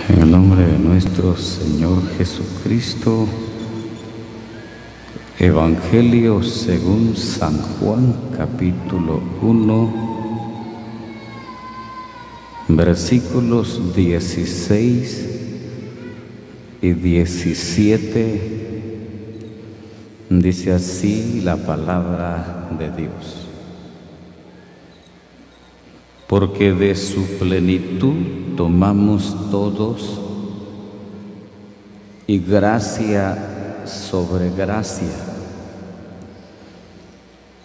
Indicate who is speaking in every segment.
Speaker 1: En el nombre de nuestro Señor Jesucristo, Evangelio según San Juan, capítulo 1, versículos 16 y 17, dice así la palabra de Dios. Porque de su plenitud tomamos todos, y gracia sobre gracia.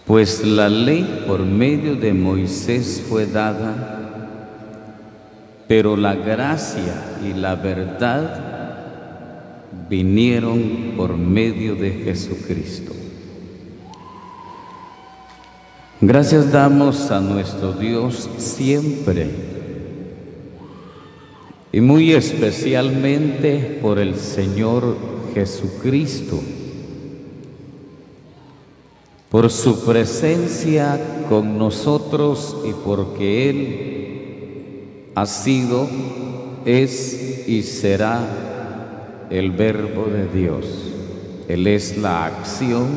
Speaker 1: Pues la ley por medio de Moisés fue dada, pero la gracia y la verdad vinieron por medio de Jesucristo. Gracias damos a nuestro Dios siempre, y muy especialmente por el Señor Jesucristo, por su presencia con nosotros y porque Él ha sido, es y será el Verbo de Dios. Él es la acción,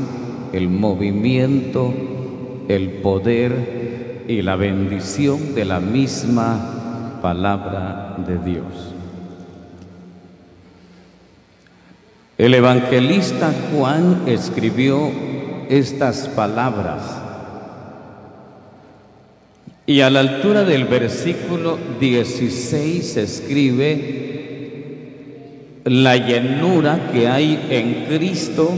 Speaker 1: el movimiento, el poder y la bendición de la misma palabra de Dios. El evangelista Juan escribió estas palabras y a la altura del versículo 16 escribe la llenura que hay en Cristo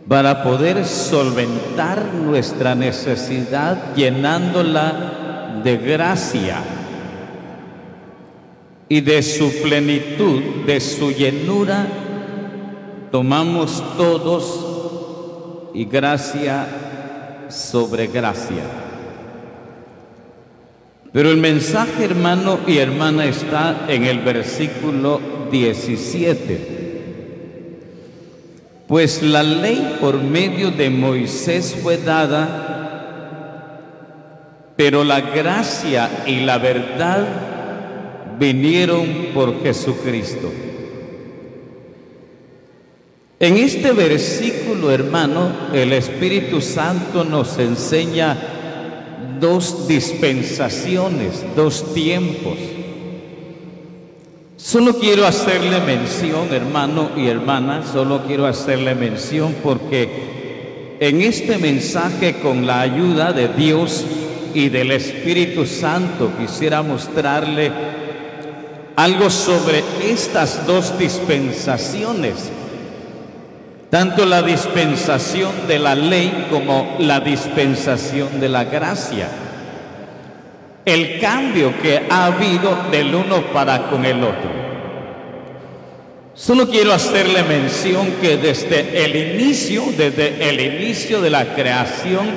Speaker 1: para poder solventar nuestra necesidad, llenándola de gracia, y de su plenitud, de su llenura, tomamos todos, y gracia sobre gracia. Pero el mensaje, hermano y hermana, está en el versículo 17. Pues la ley por medio de Moisés fue dada, pero la gracia y la verdad vinieron por Jesucristo. En este versículo, hermano, el Espíritu Santo nos enseña dos dispensaciones, dos tiempos. Solo quiero hacerle mención, hermano y hermana, solo quiero hacerle mención porque en este mensaje, con la ayuda de Dios y del Espíritu Santo, quisiera mostrarle algo sobre estas dos dispensaciones, tanto la dispensación de la ley como la dispensación de la gracia. El cambio que ha habido del uno para con el otro. Solo quiero hacerle mención que desde el inicio de la creación,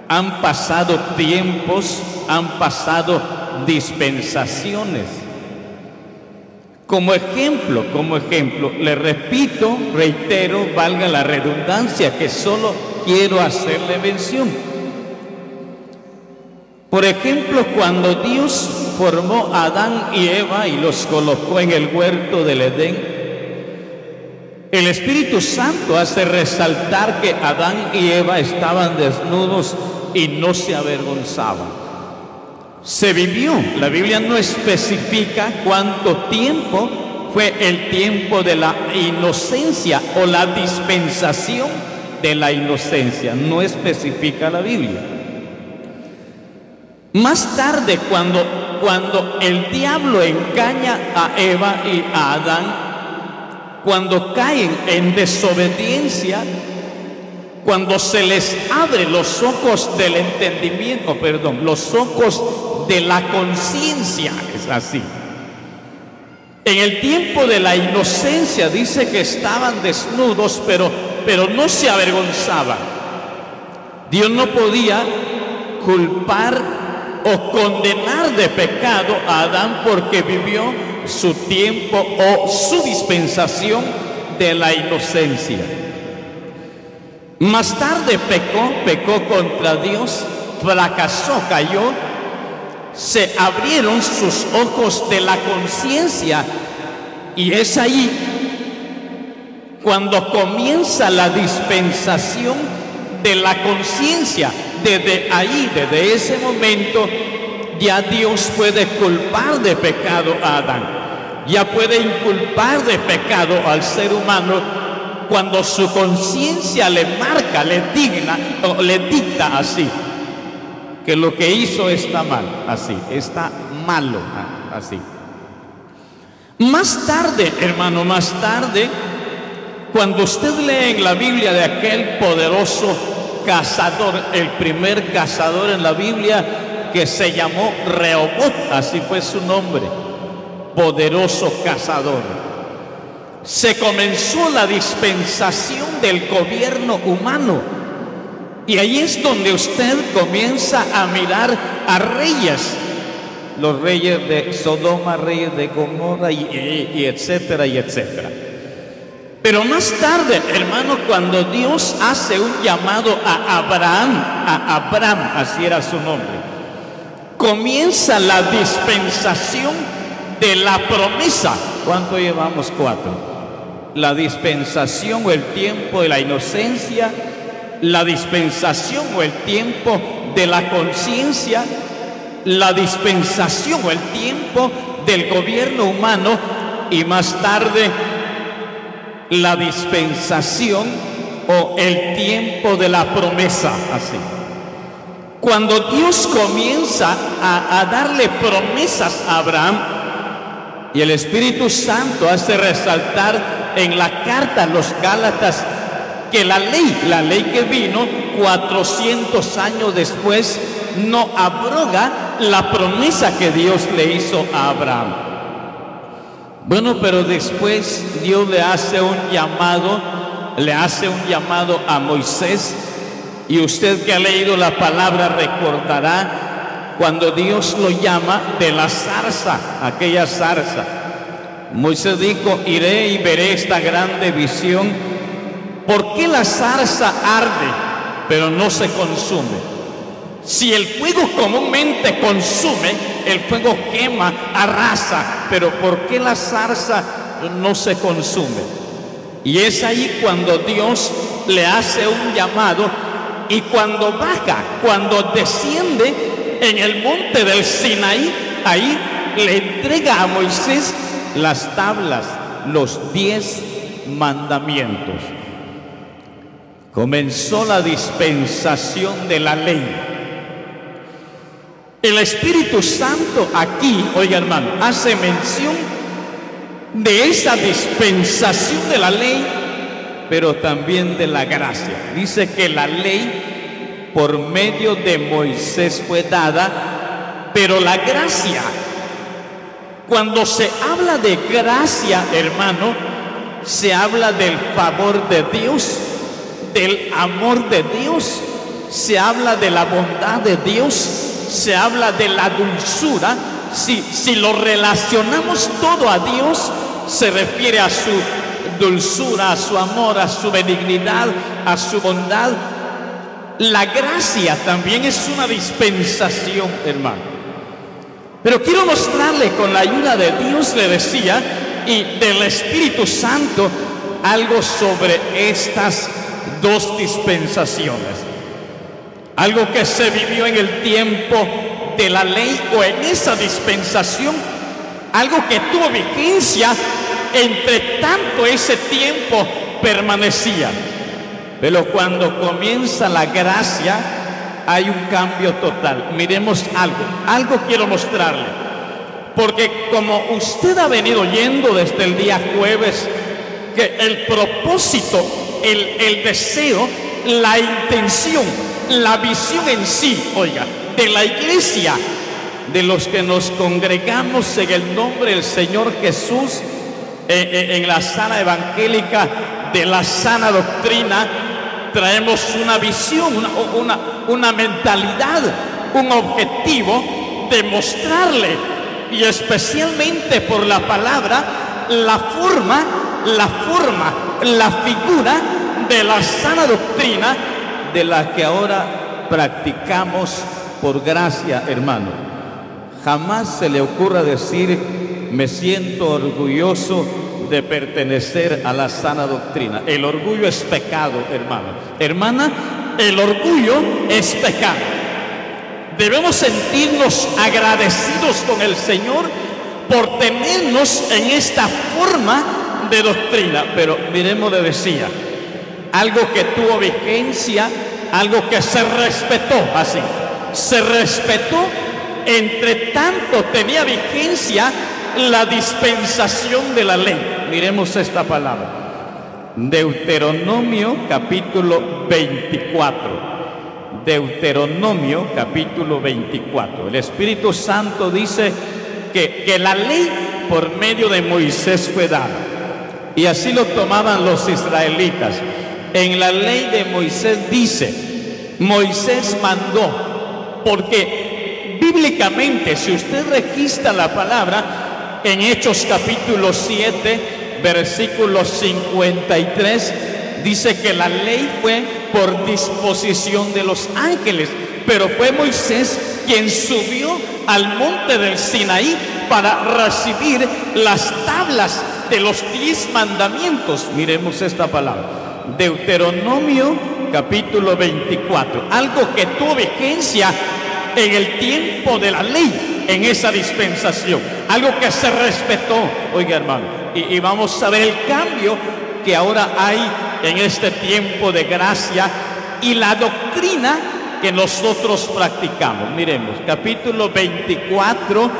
Speaker 1: han pasado tiempos, han pasado dispensaciones. Como ejemplo, le repito, reitero, valga la redundancia, que solo quiero hacerle mención. Por ejemplo, cuando Dios formó a Adán y Eva y los colocó en el huerto del Edén, el Espíritu Santo hace resaltar que Adán y Eva estaban desnudos y no se avergonzaban. Se vivió, la Biblia no especifica cuánto tiempo fue el tiempo de la inocencia o la dispensación de la inocencia, no especifica la Biblia. Más tarde, cuando el diablo engaña a Eva y a Adán, cuando caen en desobediencia, cuando se les abre los ojos del entendimiento, los ojos de la conciencia, es así. En el tiempo de la inocencia dice que estaban desnudos, pero no se avergonzaban. Dios no podía culpar o condenar de pecado a Adán porque vivió su tiempo o su dispensación de la inocencia. Más tarde pecó contra Dios, fracasó, cayó, se abrieron sus ojos de la conciencia, y es ahí cuando comienza la dispensación de la conciencia. Desde ahí, desde ese momento, ya Dios puede culpar de pecado a Adán, ya puede inculpar de pecado al ser humano cuando su conciencia le marca, le dicta así, que lo que hizo está mal, así, está malo, así. Más tarde, hermano, más tarde, cuando usted lee en la Biblia de aquel poderoso cazador, el primer cazador en la Biblia, que se llamó Rehoboth, así fue su nombre, poderoso cazador, se comenzó la dispensación del gobierno humano. Y ahí es donde usted comienza a mirar a reyes, los reyes de Sodoma, reyes de Gomorra, y etcétera, y etcétera. Pero más tarde, hermano, cuando Dios hace un llamado a Abraham, así era su nombre, comienza la dispensación de la promesa. ¿Cuánto llevamos? 4. La dispensación o el tiempo de la inocencia, la dispensación o el tiempo de la conciencia, la dispensación o el tiempo del gobierno humano, y más tarde la dispensación o el tiempo de la promesa. Así, cuando Dios comienza a darle promesas a Abraham, y el Espíritu Santo hace resaltar en la carta a los Gálatas que la ley que vino 400 años después no abroga la promesa que Dios le hizo a Abraham. Bueno, pero después Dios le hace un llamado a Moisés, y usted que ha leído la palabra recordará cuando Dios lo llama de la zarza, aquella zarza. Moisés dijo: iré y veré esta grande visión. ¿Por qué la zarza arde, pero no se consume? Si el fuego comúnmente consume, el fuego quema, arrasa, pero ¿por qué la zarza no se consume? Y es ahí cuando Dios le hace un llamado, y cuando baja, cuando desciende en el monte del Sinaí, ahí le entrega a Moisés las tablas, los 10 mandamientos. Comenzó la dispensación de la ley. El Espíritu Santo aquí, oiga hermano, hace mención de esa dispensación de la ley, pero también de la gracia. Dice que la ley por medio de Moisés fue dada, pero la gracia, cuando se habla de gracia, hermano, se habla del favor de Dios, del amor de Dios, se habla de la bondad de Dios, se habla de la dulzura. Si lo relacionamos todo a Dios, se refiere a su dulzura, a su amor, a su benignidad, a su bondad. La gracia también es una dispensación, hermano. Pero quiero mostrarle, con la ayuda de Dios, le decía, y del Espíritu Santo, algo sobre estas 2 dispensaciones. Algo que se vivió en el tiempo de la ley, o en esa dispensación, algo que tuvo vigencia entre tanto ese tiempo permanecía. Pero cuando comienza la gracia, hay un cambio total. Miremos algo quiero mostrarle, porque como usted ha venido oyendo desde el día jueves, que el propósito, el deseo, la intención, la visión en sí, oiga, de la iglesia, de los que nos congregamos en el nombre del Señor Jesús, en la sana evangélica de la sana doctrina, traemos una visión, una mentalidad, un objetivo de mostrarle, y especialmente por la palabra, la figura de la sana doctrina, de la que ahora practicamos por gracia, hermano. Jamás se le ocurra decir: me siento orgulloso de pertenecer a la sana doctrina. El orgullo es pecado, hermano. Hermana, el orgullo es pecado. Debemos sentirnos agradecidos con el Señor por tenernos en esta forma de doctrina. Pero miremos, le decía, algo que tuvo vigencia, algo que se respetó, así, se respetó. Entre tanto tenía vigencia la dispensación de la ley. Miremos esta palabra. Deuteronomio capítulo 24. Deuteronomio capítulo 24. El Espíritu Santo dice que la ley por medio de Moisés fue dada. Y así lo tomaban los israelitas. En la ley de Moisés dice: Moisés mandó, porque bíblicamente, si usted registra la palabra en Hechos capítulo 7, versículo 53, dice que la ley fue por disposición de los ángeles, pero fue Moisés quien subió al monte del Sinaí para recibir las tablas de los 10 mandamientos. Miremos esta palabra. Deuteronomio capítulo 24. Algo que tuvo vigencia en el tiempo de la ley, en esa dispensación. Algo que se respetó. Oiga, hermano, y vamos a ver el cambio que ahora hay en este tiempo de gracia y la doctrina que nosotros practicamos. Miremos, capítulo 24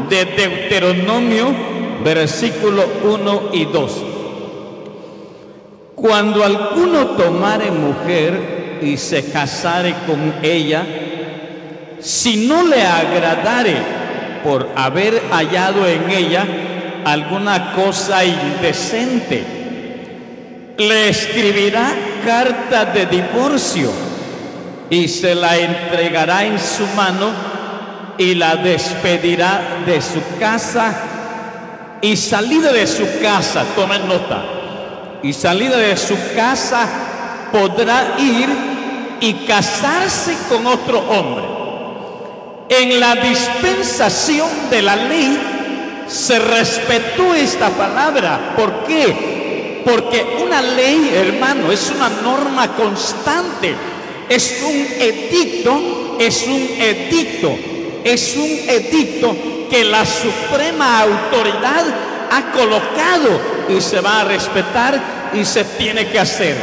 Speaker 1: de Deuteronomio, versículo 1 y 2. Cuando alguno tomare mujer y se casare con ella, si no le agradare por haber hallado en ella alguna cosa indecente, le escribirá carta de divorcio y se la entregará en su mano y la despedirá de su casa, y salida de su casa, tomen nota, y salida de su casa podrá ir y casarse con otro hombre. En la dispensación de la ley se respetó esta palabra. ¿Por qué? Porque una ley, hermano, es una norma constante, es un edicto, es un edicto, es un edicto que la suprema autoridad ha colocado y se va a respetar y se tiene que hacer.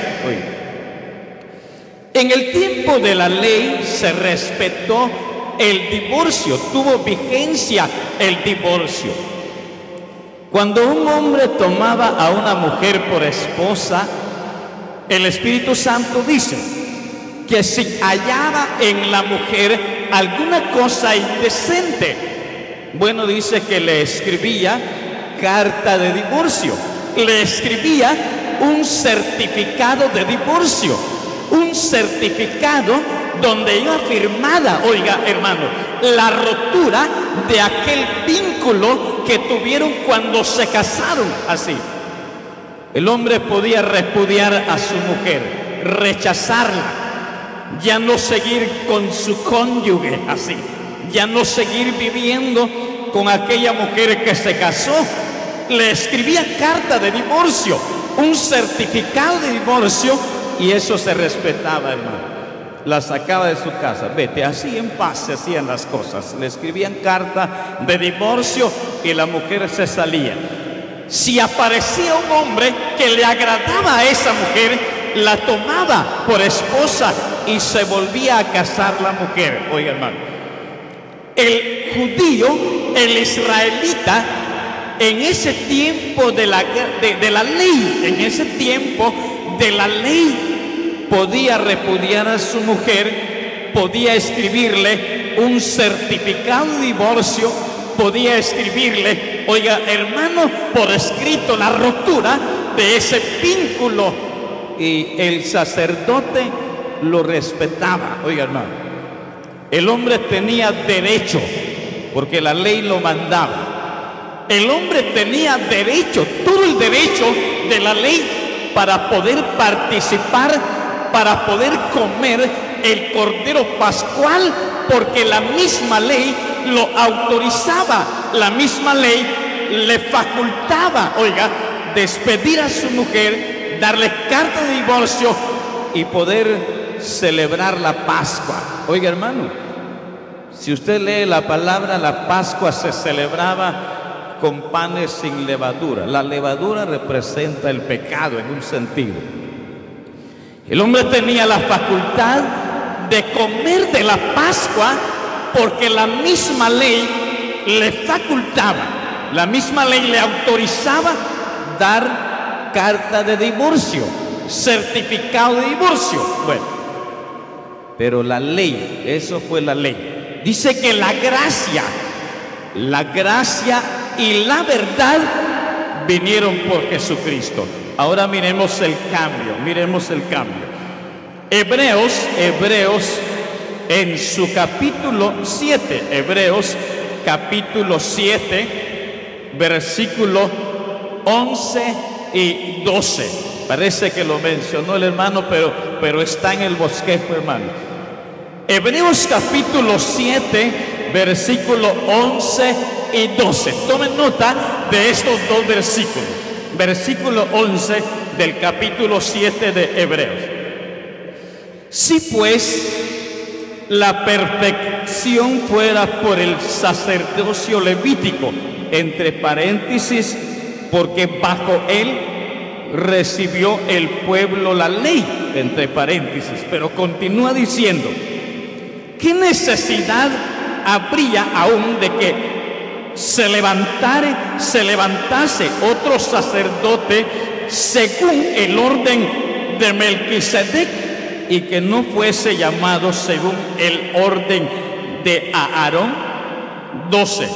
Speaker 1: En el tiempo de la ley se respetó el divorcio, tuvo vigencia el divorcio. Cuando un hombre tomaba a una mujer por esposa, el Espíritu Santo dice que si hallaba en la mujer alguna cosa indecente, bueno, dice que le escribía carta de divorcio, le escribía un certificado de divorcio, un certificado donde iba firmada, oiga, hermano, la rotura de aquel vínculo que tuvieron cuando se casaron. Así, el hombre podía repudiar a su mujer, rechazarla, ya no seguir con su cónyuge, así, ya no seguir viviendo con aquella mujer que se casó. Le escribía carta de divorcio, un certificado de divorcio, y eso se respetaba, hermano. La sacaba de su casa, vete, así en paz se hacían las cosas. Le escribían carta de divorcio y la mujer se salía. Si aparecía un hombre que le agradaba a esa mujer, la tomaba por esposa y se volvía a casar la mujer. Oiga, hermano, el judío, el israelita, en ese tiempo de la ley, en ese tiempo de la ley, podía repudiar a su mujer, podía escribirle un certificado de divorcio, podía escribirle, oiga, hermano, por escrito la ruptura de ese vínculo, y el sacerdote lo respetaba. Oiga, hermano, el hombre tenía derecho, porque la ley lo mandaba. El hombre tenía derecho, todo el derecho de la ley, para poder participar, para poder comer el Cordero Pascual, porque la misma ley lo autorizaba, la misma ley le facultaba, oiga, despedir a su mujer, darle carta de divorcio y poder celebrar la Pascua. Oiga, hermano, si usted lee la palabra, la Pascua se celebraba con panes sin levadura. La levadura representa el pecado en un sentido. El hombre tenía la facultad de comer de la Pascua porque la misma ley le facultaba, la misma ley le autorizaba dar carta de divorcio, certificado de divorcio. Bueno, pero la ley, eso fue la ley. Dice que la gracia y la verdad vinieron por Jesucristo. Ahora miremos el cambio, Hebreos en su capítulo 7, Hebreos capítulo 7, versículo 11 y 12. Parece que lo mencionó el hermano, pero está en el bosquejo, hermano. Hebreos capítulo 7, versículo 11 y 12. Tomen nota de estos dos versículos. Versículo 11 del capítulo 7 de Hebreos. Si pues la perfección fuera por el sacerdocio levítico, entre paréntesis, porque bajo él recibió el pueblo la ley, entre paréntesis, pero continúa diciendo: ¿qué necesidad habría aún de que se levantase otro sacerdote según el orden de Melquisedec y que no fuese llamado según el orden de Aarón? 12.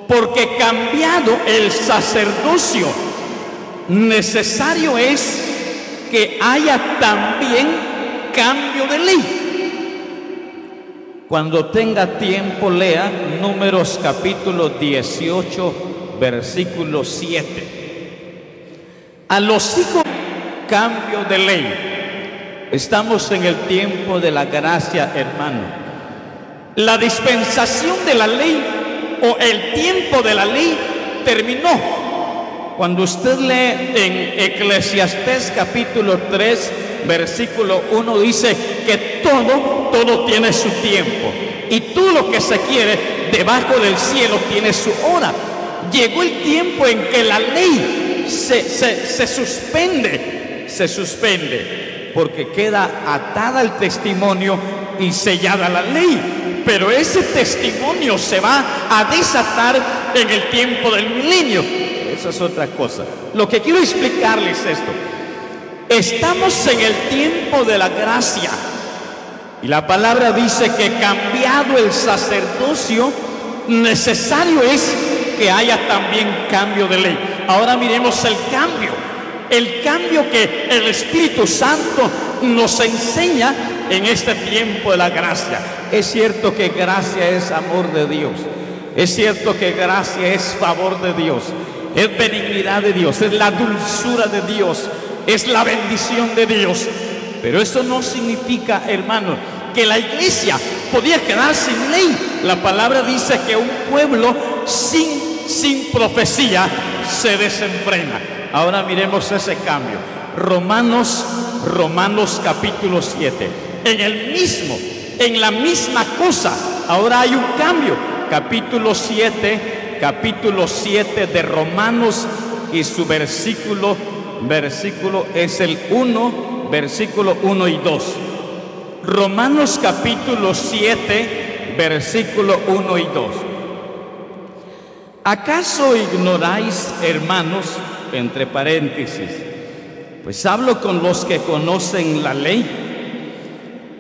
Speaker 1: Porque cambiado el sacerdocio, necesario es que haya también cambio de ley. Cuando tenga tiempo, lea Números capítulo 18, versículo 7. A los hijos, cambio de ley. Estamos en el tiempo de la gracia, hermano. La dispensación de la ley o el tiempo de la ley terminó. Cuando usted lee en Eclesiastés capítulo 3, versículo 1, dice que todo tiene su tiempo, y todo lo que se quiere debajo del cielo tiene su hora. Llegó el tiempo en que la ley se suspende, porque queda atada al testimonio y sellada la ley. Pero ese testimonio se va a desatar en el tiempo del milenio. Eso es otra cosa. Lo que quiero explicarles es esto: estamos en el tiempo de la gracia, y la palabra dice que cambiado el sacerdocio, necesario es que haya también cambio de ley. Ahora miremos el cambio que el Espíritu Santo nos enseña en este tiempo de la gracia. Es cierto que gracia es amor de Dios, es cierto que gracia es favor de Dios, es benignidad de Dios, es la dulzura de Dios, es la bendición de Dios. Pero eso no significa, hermano, que la iglesia podía quedar sin ley. La palabra dice que un pueblo sin profecía se desenfrena. Ahora miremos ese cambio. Romanos capítulo 7. En la misma cosa, ahora hay un cambio. Capítulo 7 de Romanos, y su versículo es el 1, versículo 1 y 2. Romanos capítulo 7, versículo 1 y 2. ¿Acaso ignoráis, hermanos, entre paréntesis, pues hablo con los que conocen la ley,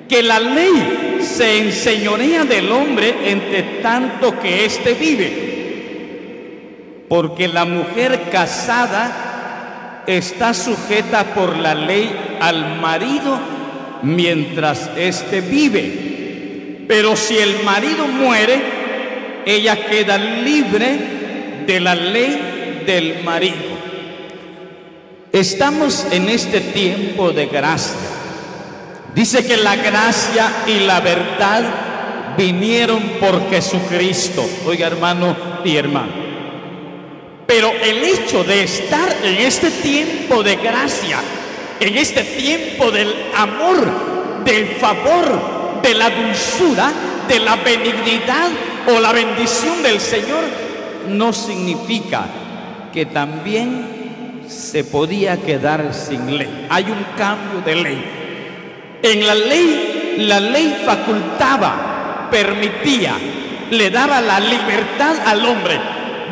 Speaker 1: que la ley se enseñorea del hombre entre tanto que éste vive? Porque la mujer casada está sujeta por la ley al marido mientras éste vive. Pero si el marido muere, ella queda libre de la ley del marido. Estamos en este tiempo de gracia. Dice que la gracia y la verdad vinieron por Jesucristo. Oiga, hermano y hermana. Pero el hecho de estar en este tiempo de gracia, en este tiempo del amor, del favor, de la dulzura, de la benignidad o la bendición del Señor, no significa que también se podía quedar sin ley. Hay un cambio de ley. En la ley facultaba, permitía, le daba la libertad al hombre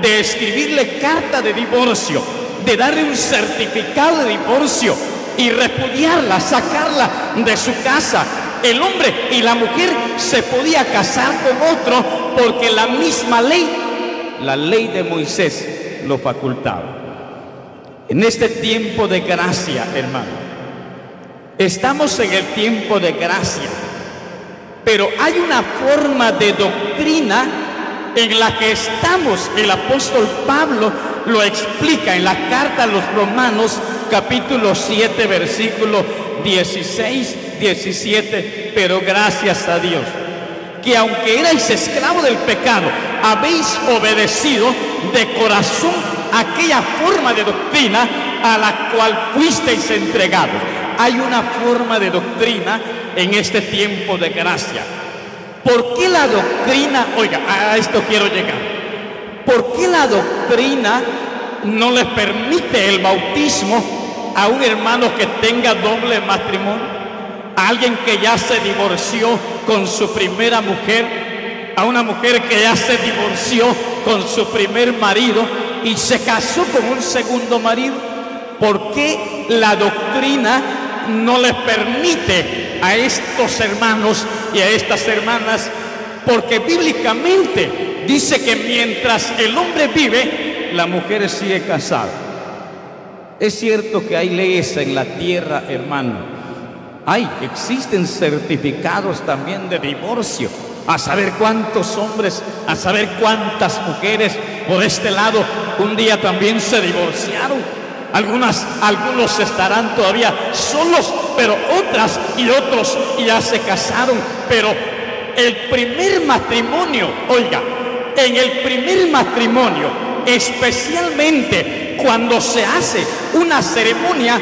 Speaker 1: de escribirle carta de divorcio, de darle un certificado de divorcio y repudiarla, sacarla de su casa. El hombre y la mujer se podía casar con otro porque la misma ley, la ley de Moisés, lo facultaba. En este tiempo de gracia, hermano, estamos en el tiempo de gracia, pero hay una forma de doctrina en la que estamos. El apóstol Pablo lo explica en la carta a los Romanos, capítulo 7, versículo 16, 17. Pero gracias a Dios, que aunque erais esclavos del pecado, habéis obedecido de corazón aquella forma de doctrina a la cual fuisteis entregados. Hay una forma de doctrina en este tiempo de gracia. ¿Por qué la doctrina? Oiga, a esto quiero llegar. ¿Por qué la doctrina no le permite el bautismo a un hermano que tenga doble matrimonio? A alguien que ya se divorció con su primera mujer, a una mujer que ya se divorció con su primer marido y se casó con un segundo marido. ¿Por qué la doctrina no les permite a estos hermanos y a estas hermanas? Porque bíblicamente dice que mientras el hombre vive, la mujer sigue casada. Es cierto que hay leyes en la tierra, hermano. Existen certificados también de divorcio. A saber cuántos hombres, a saber cuántas mujeres por este lado un día también se divorciaron. Algunos estarán todavía solos, pero otras y otros ya se casaron. Pero el primer matrimonio, oiga, en el primer matrimonio, especialmente cuando se hace una ceremonia,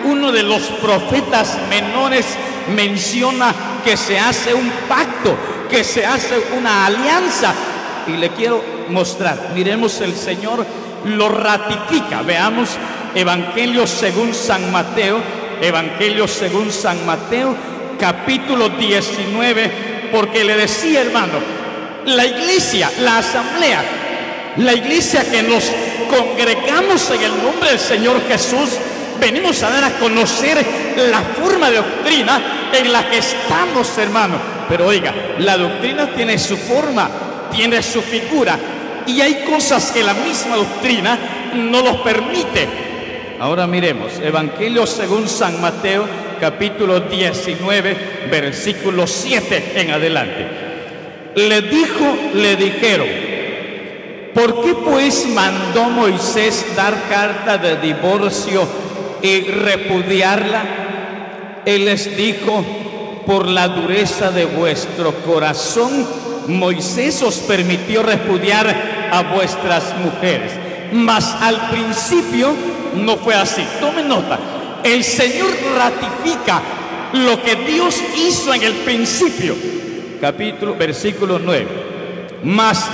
Speaker 1: uno de los profetas menores menciona que se hace un pacto, que se hace una alianza. Y le quiero mostrar, miremos, el Señor lo ratifica. Veamos Evangelio según San Mateo, Evangelio según San Mateo, capítulo 19, porque le decía, hermano, la iglesia, la asamblea, la iglesia que nos congregamos en el nombre del Señor Jesús, venimos a dar a conocer la forma de doctrina en la que estamos, hermano. Pero oiga, la doctrina tiene su forma, tiene su figura, y hay cosas que la misma doctrina no los permite. Ahora miremos, Evangelio según San Mateo, capítulo 19, versículo 7 en adelante. Le dijeron: ¿por qué pues mandó Moisés dar carta de divorcio y repudiarla? Él les dijo: por la dureza de vuestro corazón, Moisés os permitió repudiar a vuestras mujeres, mas al principio no fue así. Tome nota, el Señor ratifica lo que Dios hizo en el principio. Versículo 9. Mas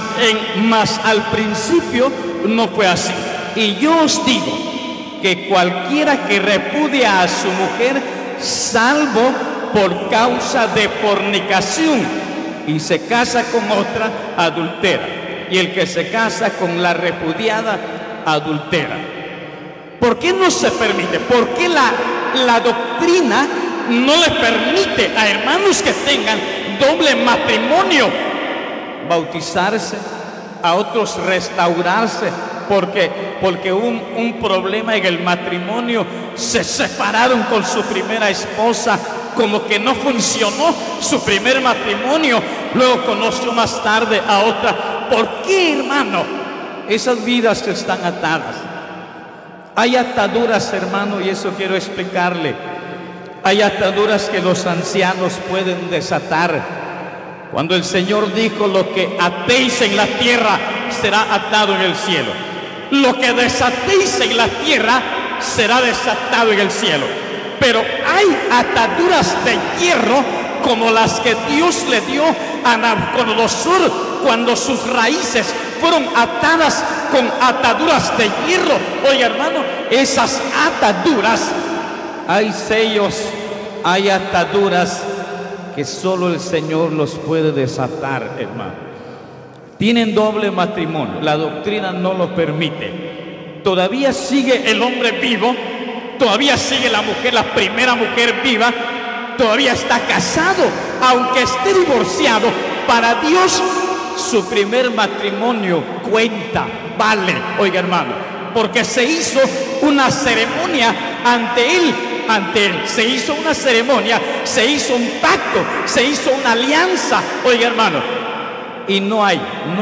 Speaker 1: al principio no fue así. Y yo os digo que cualquiera que repudia a su mujer, salvo por causa de fornicación, y se casa con otra, adultera. Y el que se casa con la repudiada, adultera. ¿Por qué no se permite? ¿Por qué la doctrina no le permite a hermanos que tengan doble matrimonio bautizarse, a otros restaurarse? Porque un problema en el matrimonio, se separaron con su primera esposa, como que no funcionó su primer matrimonio, luego conoció más tarde a otra. ¿Por qué, hermano? Esas vidas que están atadas. Hay ataduras, hermano, y eso quiero explicarle. Hay ataduras que los ancianos pueden desatar. Cuando el Señor dijo: lo que atéis en la tierra será atado en el cielo, lo que desatéis en la tierra será desatado en el cielo. Pero hay ataduras de hierro como las que Dios le dio a Nabucodonosor cuando sus raíces fueron atadas con ataduras de hierro. Oiga, hermano, esas ataduras, hay sellos, hay ataduras que solo el Señor los puede desatar, hermano. Tienen doble matrimonio, la doctrina no lo permite. Todavía sigue el hombre vivo, todavía sigue la mujer, la primera mujer viva, todavía está casado, aunque esté divorciado. Para Dios su primer matrimonio cuenta, vale, oiga, hermano, porque se hizo una ceremonia ante él, se hizo una ceremonia, se hizo un pacto, se hizo una alianza, oiga, hermano, y no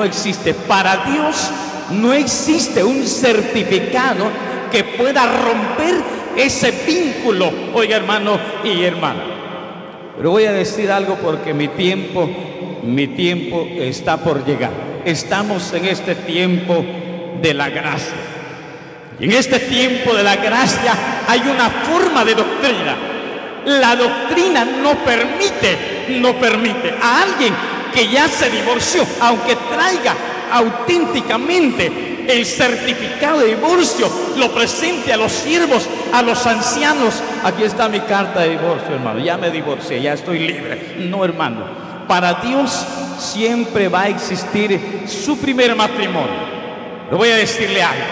Speaker 1: existe, para Dios no existe un certificado que pueda romper ese vínculo, oiga, hermano y hermana. Pero voy a decir algo porque mi tiempo está por llegar. Estamos en este tiempo de la gracia. Y en este tiempo de la gracia hay una forma de doctrina. La doctrina no permite a alguien que ya se divorció, aunque traiga auténticamente el certificado de divorcio, lo presente a los siervos, a los ancianos. Aquí está mi carta de divorcio, hermano, ya me divorcié, ya estoy libre. No, hermano, para Dios siempre va a existir su primer matrimonio. Le voy a decirle algo.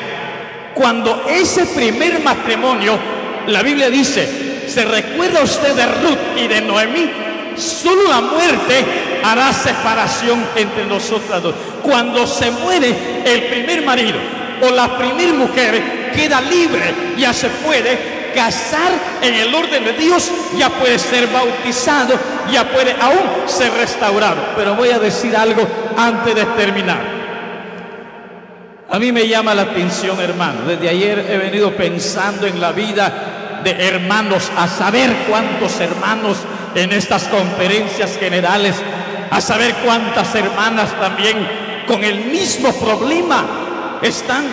Speaker 1: Cuando ese primer matrimonio, la Biblia dice, ¿se recuerda usted de Ruth y de Noemí? Solo la muerte hará separación entre nosotras dos. Cuando se muere el primer marido o la primera mujer, queda libre, ya se puede casar en el orden de Dios, ya puede ser bautizado, ya puede aún ser restaurado. Pero voy a decir algo antes de terminar. A mí me llama la atención, hermano. Desde ayer he venido pensando en la vida de hermanos, a saber cuántos hermanos en estas conferencias generales, a saber cuántas hermanas también con el mismo problema están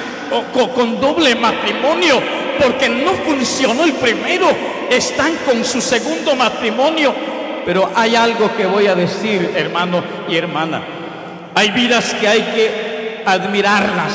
Speaker 1: con doble matrimonio, porque no funcionó el primero, están con su segundo matrimonio. Pero hay algo que voy a decir, hermano y hermana. Hay vidas que hay que admirarlas,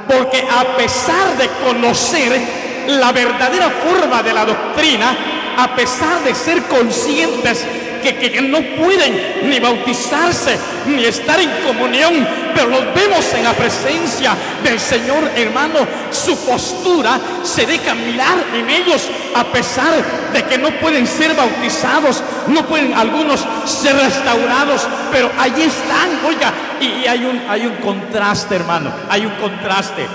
Speaker 1: porque a pesar de conocer la verdadera forma de la doctrina, a pesar de ser conscientes que no pueden ni bautizarse ni estar en comunión, pero los vemos en la presencia del Señor, hermano, su postura se deja mirar en ellos, a pesar de que no pueden ser bautizados, no pueden algunos ser restaurados, pero allí están, oiga, y hay un contraste, hermano, hay un contraste.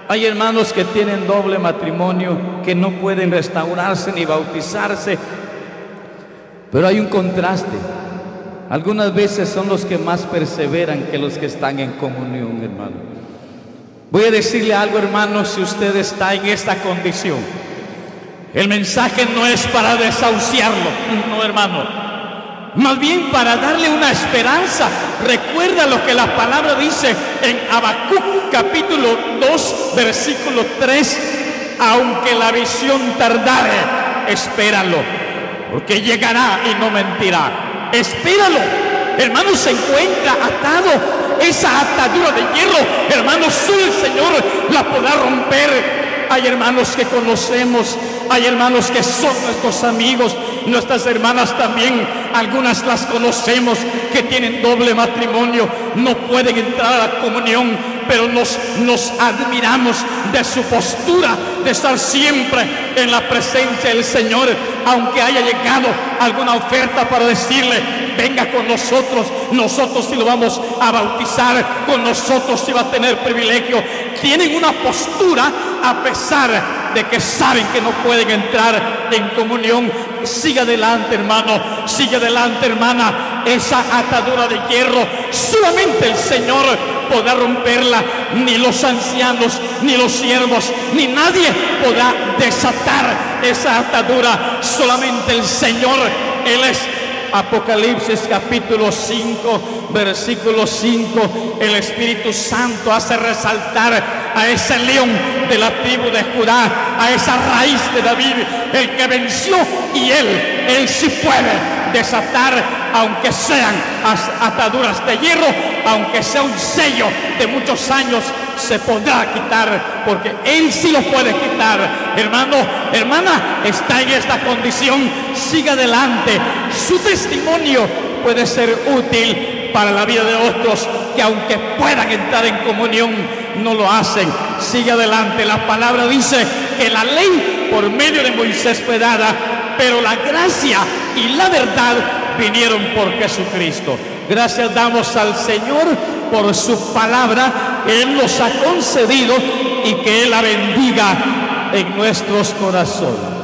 Speaker 1: Hay hermanos que tienen doble matrimonio, que no pueden restaurarse ni bautizarse, pero hay un contraste. Algunas veces son los que más perseveran que los que están en comunión, hermano. Voy a decirle algo, hermano, si usted está en esta condición, el mensaje no es para desahuciarlo, no, hermano, más bien para darle una esperanza. Recuerda lo que la palabra dice en Habacuc capítulo 2 versículo 3: aunque la visión tardare, espéralo, porque llegará y no mentirá. Espéralo, hermano. Se encuentra atado, esa atadura de hierro, hermanos, solo el Señor la podrá romper. Hay hermanos que conocemos, hay hermanos que son nuestros amigos, nuestras hermanas también, algunas las conocemos, que tienen doble matrimonio, no pueden entrar a la comunión, pero nos admiramos de su postura, de estar siempre en la presencia del Señor. Aunque haya llegado alguna oferta para decirle: venga con nosotros, nosotros sí lo vamos a bautizar, con nosotros sí va a tener privilegio, tienen una postura a pesar de que saben que no pueden entrar en comunión. Sigue adelante, hermano, sigue adelante, hermana. Esa atadura de hierro solamente el Señor podrá romperla, ni los ancianos, ni los siervos, ni nadie podrá desatar esa atadura. Solamente el Señor. Él es. Apocalipsis capítulo 5, versículo 5. El Espíritu Santo hace resaltar a ese león de la tribu de Judá, a esa raíz de David, el que venció, y él sí puede desatar, aunque sean ataduras de hierro, aunque sea un sello de muchos años, se podrá quitar, porque él sí lo puede quitar. Hermano, hermana, está en esta condición, siga adelante. Su testimonio puede ser útil para la vida de otros que, aunque puedan entrar en comunión, no lo hacen. Sigue adelante. La palabra dice que la ley por medio de Moisés fue dada, pero la gracia y la verdad vinieron por Jesucristo. Gracias damos al Señor por su palabra que Él nos ha concedido, y que Él la bendiga en nuestros corazones.